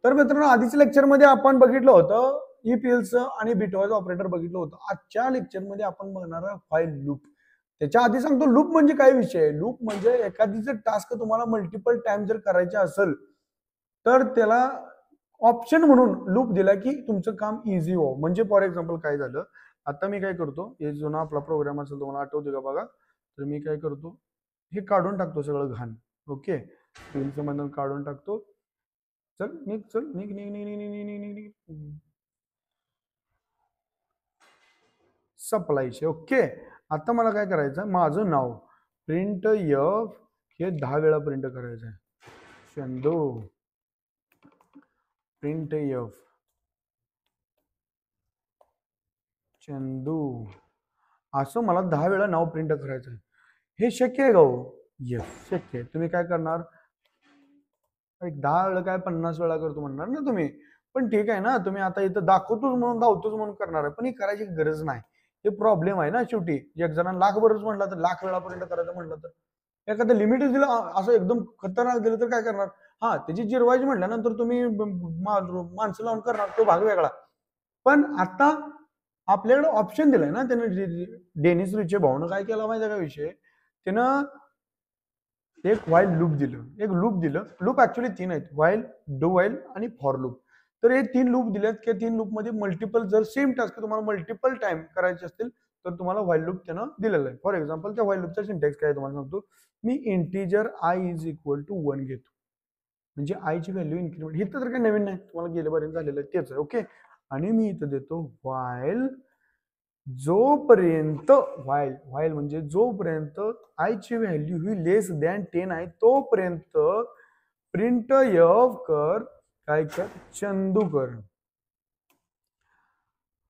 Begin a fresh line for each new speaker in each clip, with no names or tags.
तर मित्रांनो आधीच्या लेक्चरमध्ये आपण बघितलं होतं इपीएलच आणि बिटवाइज ऑपरेटर बघितलं होतं. आजच्या लेक्चरमध्ये आपण बघणार आहोत व्हाईल लूप. त्याच्या आधी सांगतो लूप म्हणजे काय विषय. लूप म्हणजे एखादीचं टास्क तुम्हाला मल्टिपल टाइम जर करायचे असेल तर त्याला ऑप्शन म्हणून लूप दिला की तुमचं काम इझी हो. म्हणजे फॉर एक्झाम्पल काय झालं, आता मी काय करतो, हे जुना आपला प्रोग्राम असेल तुम्हाला आठवते का बघा. तर मी काय करतो, हे काढून टाकतो सगळं घाण. ओके, स्क्रीनचं बंधन काढून टाकतो. चल निघ, चल निघ निघ निघ निघ निघ निघ निघ निघ. सप्लायचे. ओके, आता मला काय करायचं, माझं नाव प्रिंट एफ हे 10 वेळा प्रिंट करायचं आहे. चंदू प्रिंट एफ चंदू असं मला 10 वेळा नाव प्रिंट करायचं आहे. हे शक्य आहे का हो? येस, शक्य आहे. तुम्ही काय करणार, एक 10 वेळा काय 50 वेळा करतो म्हणणार ना तुम्ही. पण ठीक आहे ना, तुम्ही आता इथं दाखवतोच म्हणून धावतोच म्हणून करणार आहे, पण ही करायची गरज नाही. हे प्रॉब्लेम आहे ना शेवटी. एक जणांना लाख बरंच म्हटलं तर लाख वेळापर्यंत करायचं म्हटलं तर एखादं लिमिटच दिलं असं एकदम खतरनाक दिलं तर काय करणार. हा, त्याची जिरवायची म्हटल्यानंतर तुम्ही माणसं लावून करणार, तो भाग वेगळा. पण आता आपल्याकडे ऑप्शन दिलाय ना त्यानं. डेनिस रिचे भाऊनं काय केला माहिती का विषय, त्यानं एक व्हाईल लूप दिलं, एक लूप दिलं. लूप ऍक्च्युअली 3 आहेत, व्हाईल, डू व्हाईल आणि फॉर लूप. तर हे 3 लूप दिलेत की 3 लूप मध्ये मल्टिपल जर सेम टास्क तुम्हाला मल्टिपल टाइम करायचे असतील तर तुम्हाला व्हाईल लूप त्यानं दिलेलं आहे. फॉर एक्झाम्पल त्या व्हाईल लूपचा सिंटॅक्स काय तुम्हाला सांगतो मी. Integer I is equal to 1 घेतो, म्हणजे आय ची व्हॅल्यू इन्क्रीमेंट. इथं तर काही नवीन नाही, तुम्हाला गेल्यापर्यंत झालेलं आहे तेच आहे. ओके, आणि मी इथं देतो व्हाईल जोपर्यंत व्हाईल म्हणजे जोपर्यंत आय ची व्हॅल्यू ही लेस दॅन 10 आहे तोपर्यंत प्रिंट एफ कर, काय कर, चंदू कर.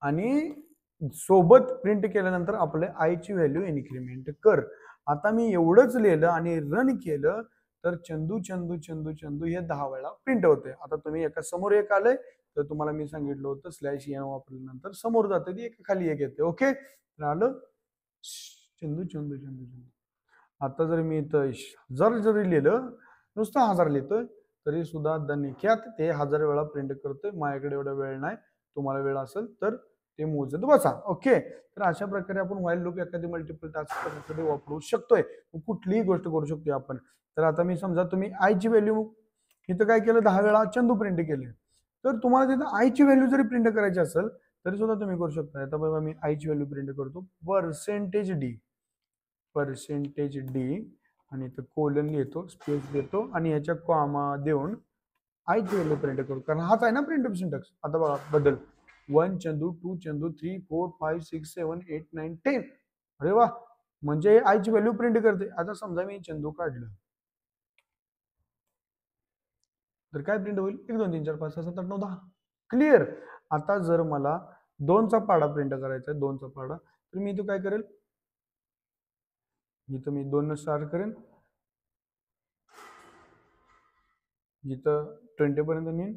आणि सोबत प्रिंट केल्यानंतर आपल्या आय ची व्हॅल्यू इन्क्रीमेंट कर. आता मी एवढंच लिहिलं आणि रन केलं तर चंदू चंदू चंदू चंदू हे 10 वेळा प्रिंट होते. आता तुम्ही एका समोर एक आलंय तर तुम्हाला मी सांगितलं होतं स्लॅश एन वापरल्यानंतर समोर जाते ती एका खाली एक येते. ओके, आलं चंदू चंदू चंदू चंदू. आता जर मी इथं 1000 जरी लिहिलं, नुसतं 1000 लिहितोय तरी सुद्धा दणक्यात ते 1000 वेळा प्रिंट करतोय. माझ्याकडे एवढा वेळ नाही, तुम्हाला वेळ असेल तर ते मोजत बसा. ओके, तर अशा प्रकारे आपण व्हाईल लूप एखादी मल्टिपल टास्क करण्यासाठी वापरू शकतोय. कुठलीही गोष्ट करू शकतोय आपण. तर आता मी समजा तुम्ही आय ची व्हॅल्यू इथं काय केलं, 10 वेळा चंदू प्रिंट केले, तर तुम्हाला तिथं आय ची व्हॅल्यू जरी प्रिंट करायची असेल तरी सुद्धा तुम्ही करू शकता. आता बघा मी आय ची व्हॅल्यू प्रिंट करतो, पर्सेंटेज डी आणि इथं कोलन लिहितो, स्पेस देतो आणि याच्या कॉमा देऊन आय ची व्हॅल्यू प्रिंट करू, कारण हाच आहे ना प्रिंट सिंटॅक्स. आता बघा बदल, 1 चंदू, 2 चंदू, 3 4 5 6 7 8 9 10. अरे वा, म्हणजे आय ची व्हॅल्यू प्रिंट करते. आता समजा मी चंदू काढलं तर काय प्रिंट होईल, 1 2 3 4 5 6 7 8 9 10. क्लिअर. आता जर मला 2चा पाडा प्रिंट करायचा आहे, 2चा पाडा, तर मी इथं काय करेल, इथं मी 2 न स्टार्ट करेन, इथं 20 पर्यंत नेईन,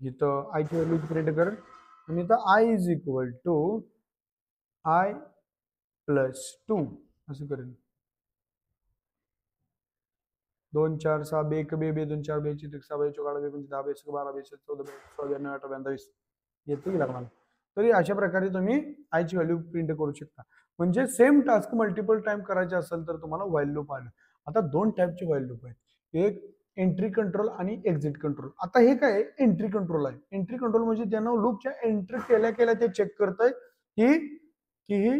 इथं आय ची व्हॅल्यू प्रिंट करेल आणि इथं i is equal to i plus 2 असं करेल. 2 4 6 बे 1 बे 2 4 बे 6 6 बे 14 बे 10 बे 12 बे 14 बे 16 9 18 22 येते की लागणार. तरी अशा प्रकारे तुम्ही आय ची व्हॅल्यू प्रिंट करू शकता. म्हणजे सेम टास्क मल्टिपल टाइम करायचे असेल तर तुम्हाला व्हाईल लूप आलं. आता 2 टाइपचे व्हाईल लूप आहेत, एक एंट्री कंट्रोल आणि एक्झिट कंट्रोल. आता हे काय एंट्री कंट्रोल आहे. एंट्री कंट्रोल म्हणजे ज्यांना लूपच्या एंट्री केल्या केल्या ते चेक करतंय की ही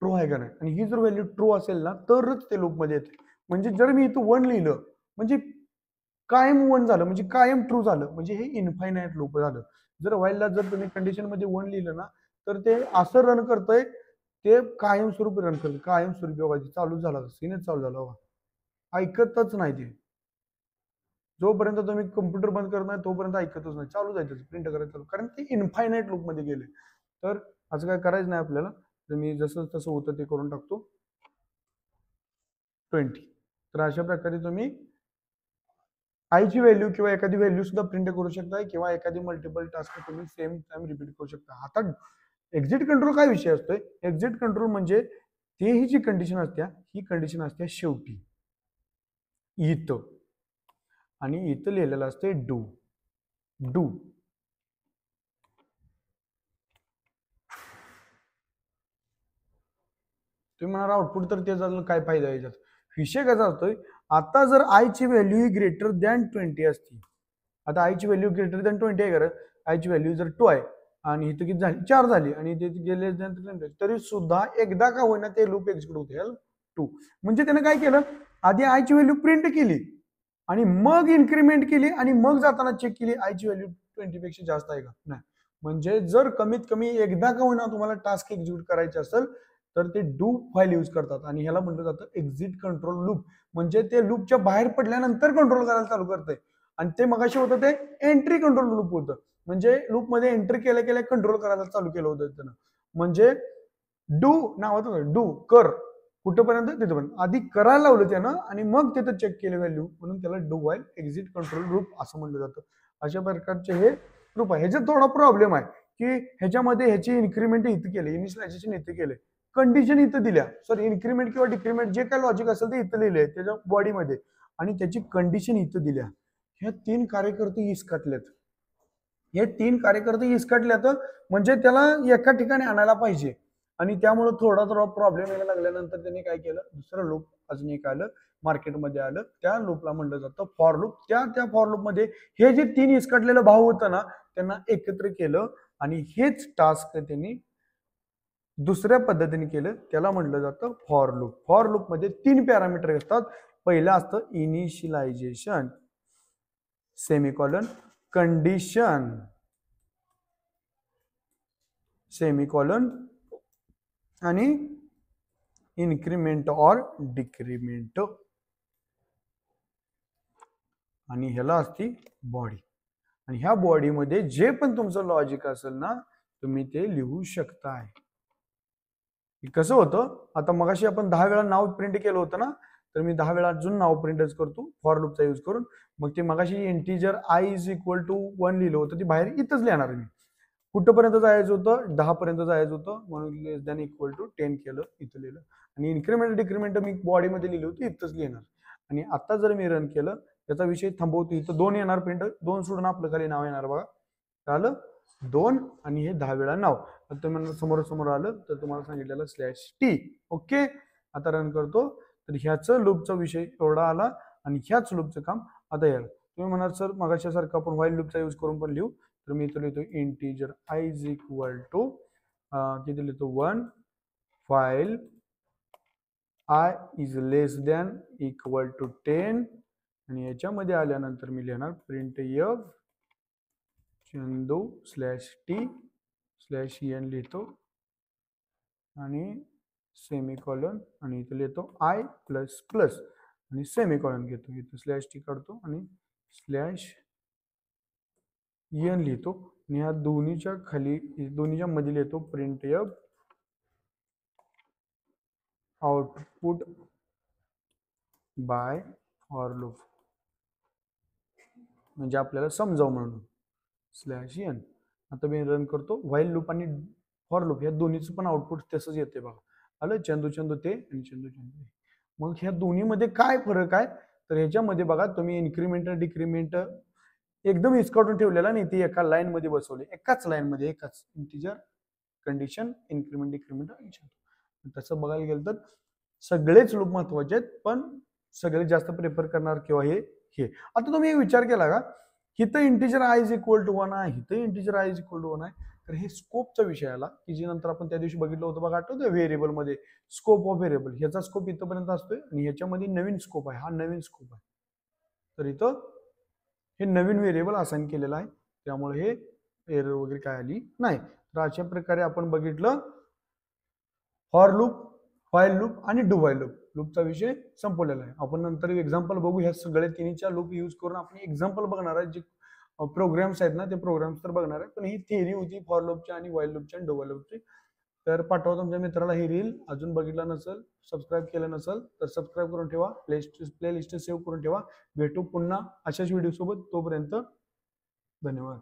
ट्रू आहे का नाही, आणि ही जर व्हॅल्यू ट्रू असेल ना तरच ते लूप मध्ये येते. म्हणजे जर मी इथं 1 लिहिलं म्हणजे कायम 1 झालं, म्हणजे कायम ट्रू झालं, म्हणजे हे इनफायनाइट लूप झालं. जर व्हाईलला जर तुम्ही कंडिशन मध्ये 1 लिहिलं ना तर ते असं रन करतंय, ते कायमस्वरूपी रन करते, कायमस्वरूपी. बघा चालू झाला, सीनच चालू झाला, बघा ऐकतच नाही ते. जोपर्यंत तुम्ही कम्प्युटर बंद करत नाही तोपर्यंत ऐकतच नाही, चालू जायचं प्रिंट करायचं, कारण ते इनफायनाइट लूप मध्ये गेले. तर असं काय करायचं नाही आपल्याला. तर मी जसं तसं होतं ते करून टाकतो 20. तर अशा प्रकारे तुम्ही आयची व्हॅल्यू किंवा एखादी व्हॅल्यू सुद्धा प्रिंट करू शकता किंवा एखादी मल्टिपल टास्क तुम्ही सेम टाइम रिपीट करू शकता. आता एक्झिट कंट्रोल काय विषय असतोय, एक्झिट कंट्रोल म्हणजे ते ही जी कंडिशन असते ही कंडिशन असते शेवटी इथं. आणि इथं लिहिलेलं असते डू. डू तुम्ही म्हणाल आउटपुट तर ते झालं, काय फायदा आहे याच्यात. विषय कसा असतोय, आता जर आयची व्हॅल्यू ही ग्रेटर दॅन 20 असती, आता आयची व्हॅल्यू ग्रेटर दॅन 20 आहे, खरं आयची व्हॅल्यू जर 2 आहे आणि इथं किती झाली 4 झाली आणि ते गेले तरी सुद्धा एकदा का होईना ते लूप एक्झिक्यूट होते 2. म्हणजे त्याने काय केलं, आधी आयची व्हॅल्यू प्रिंट केली आणि मग इन्क्रीमेंट केली आणि मग जाताना चेक केली आयची व्हॅल्यू 20 पेक्षा जास्त आहे का नाही. म्हणजे जर कमीत कमी एकदा का होईना तुम्हाला टास्क एक्झिक्यूट करायचे असेल तर ते डू फाईल यूज करतात आणि ह्याला म्हटलं जातं एक्झिट कंट्रोल लूप. म्हणजे ते लूपच्या बाहेर पडल्यानंतर कंट्रोल करायला चालू करते आणि ते मगाशी होतं ते एंट्री कंट्रोल लूप होतं. म्हणजे लूप मध्ये एंट्री केल्या केल्या कंट्रोल करायला चालू केलं होतं त्यानं. म्हणजे डू नाव होतं, डू कर कुठपर्यंत तिथपर्यंत आधी करायला लावलं त्यानं आणि मग तिथं चेक केलं व्हॅल्यू, म्हणून त्याला do while exit control loop असं म्हणलं जातं. अशा प्रकारचे हे लूप आहे. ह्याच्यात थोडा प्रॉब्लेम आहे की ह्याच्यामध्ये ह्याची इन्क्रीमेंट इथं केले, इनिशियलायझेशन इथं केले, कंडिशन इथं दिल्या, सॉरी इन्क्रीमेंट किंवा डिक्रीमेंट जे काय लॉजिक असेल ते इथं लिहिले त्याच्या बॉडीमध्ये आणि त्याची कंडिशन इथं दिल्या. ह्या 3 कार्यकर्ते इसकटलेत. हे 3 कार्यकर्ते इसकटल्यात म्हणजे त्याला एका ठिकाणी आणायला पाहिजे आणि त्यामुळे थोडा थोडा प्रॉब्लेम यायला लागल्यानंतर त्यांनी काय केलं, दुसरं लूप अजून एक आलं मार्केटमध्ये आलं, त्या लूपला म्हणलं जातं फॉर लूप. त्या फॉर लूप मध्ये हे जे 3 इसकटलेलं भाव होतं ना त्यांना एकत्र केलं आणि हेच टास्क त्यांनी दुसऱ्या पद्धतीने केलं, त्याला म्हटलं जातं फॉर लूप. फॉर लूप मध्ये 3 पॅरामीटर असतात. पहिलं असतं इनिशियलायझेशन, सेमिकॉलन, कंडिशन, सेमिकॉलन आणि इन्क्रीमेंट और डिक्रीमेंट. आणि ह्याला असती बॉडी आणि ह्या बॉडीमध्ये जे पण तुमचं लॉजिक असेल ना तुम्ही ते लिहू शकताय. कसं होतं, आता मगाशी आपण 10 वेळा नाव प्रिंट केलं होतं ना, तर मी 10 वेळा अजून नाव प्रिंटच करतो फॉर लूपचा यूज करून. मग ते मगाशी integer I is equal to 1 लिहिलं होतं, ते बाहेर इथंच लिहिणार मी. कुठपर्यंत जायचं होतं, 10 पर्यंत जायचं होतं, म्हणून लेस दॅन इक्वल टू 10 केलं, इथं लिहिलं. आणि इन्क्रीमेंट डिक्रीमेंट मी बॉडीमध्ये लिहिली होती, इथंच लिहिणार. आणि आता जर मी रन केलं त्याचा विषय थांबवतो, इथं 2 येणार प्रिंट, 2 सोडून आपलं खाली नाव येणार बघा, झालं 2 आणि हे 10 वेळा नाव. तुम्हाला समोर समोर आलं तर तुम्हाला सांगितलेलं /t. ओके, आता रन करतो तर ह्याचं लूपचा विषय एवढा आला आणि ह्याच लूपचं काम आता यायला. तुम्ही म्हणाल सर मगाच्या सारखं आपण व्हाईल लूपचा यूज करून पण लिहू, तर मी इथं लिहितो integer I is equal to किती लिहितो 1 file i is less than equal to 10 आणि याच्यामध्ये आल्यानंतर मी लिहिणार प्रिंट एफ चंदू /t/n लिहितो आणि सेमिकॉलन आणि इथं लिहितो आय प्लस प्लस आणि सेमिकॉलन घेतो, इथं /t काढतो आणि /n लिहितो आणि ह्या दोन्हीच्या खाली दोन्हीच्या मध्ये लिहितो print F output by for loop, म्हणजे आपल्याला समजावं म्हणून /n. आता मी रन करतो, व्हाईल लूप आणि फॉर लूप ह्या दोन्हीचं पण आउटपुट तसंच येते बघा, आलं चंदू चंदू ते आणि चंदू चंदू. मग ह्या दोन्हीमध्ये काय फरक आहे, तर ह्याच्यामध्ये बघा तुम्ही इन्क्रीमेंट डिक्रीमेंट एकदम हिसकावून ठेवलेला नाही, ते एका लाईन मध्ये बसवले, एकाच लाईन मध्ये एकाच इंटीजर कंडिशन इन्क्रीमेंट डिक्रीमेंट. तसं बघायला गेलं तर सगळेच लूप महत्वाचे आहेत, पण सगळ्यात जास्त प्रेफर करणार किंवा हे हे. आता तुम्ही विचार केला का, इथं integer I is equal to 1 आहे, इथं integer I is equal to 1 आहे, तर हे स्कोपचा विषय आला की जे नंतर आपण त्या दिवशी बघितलं होतं बघा, आठवतं व्हेरिएबल मध्ये स्कोप ऑफ व्हेरिएबल, ह्याचा स्कोप इथंपर्यंत असतोय आणि ह्याच्यामध्ये नवीन स्कोप आहे, हा नवीन स्कोप आहे. तर इथं हे नवीन व्हेरिएबल असाइन केलेलं आहे, त्यामुळे हे एरर वगैरे काय आली नाही. तर अशा प्रकारे आपण बघितलं फॉर लूप, व्हाईल लूप आणि डू व्हाईल लूप. लूपचा विषय संपवलेला आहे. आपण नंतर एक्झाम्पल बघू, ह्या सगळ्या तिन्हीच्या लूप यूज करून आपण एक्झाम्पल बघणार आहे. जे प्रोग्राम्स आहेत ना ते प्रोग्राम्स तर बघणार आहे, पण ही थिअरी होती फॉर लूपची आणि व्हाईल लूपची आणि डू व्हाईल लूपची. तर पाठवा तुमच्या मित्राला ही रील, अजून बघितला नसेल, सबस्क्राईब केलं नसेल तर सबस्क्राईब करून ठेवा, प्ले लिस्ट सेव्ह करून ठेवा. भेटू पुन्हा अशाच व्हिडिओ सोबत, तोपर्यंत धन्यवाद.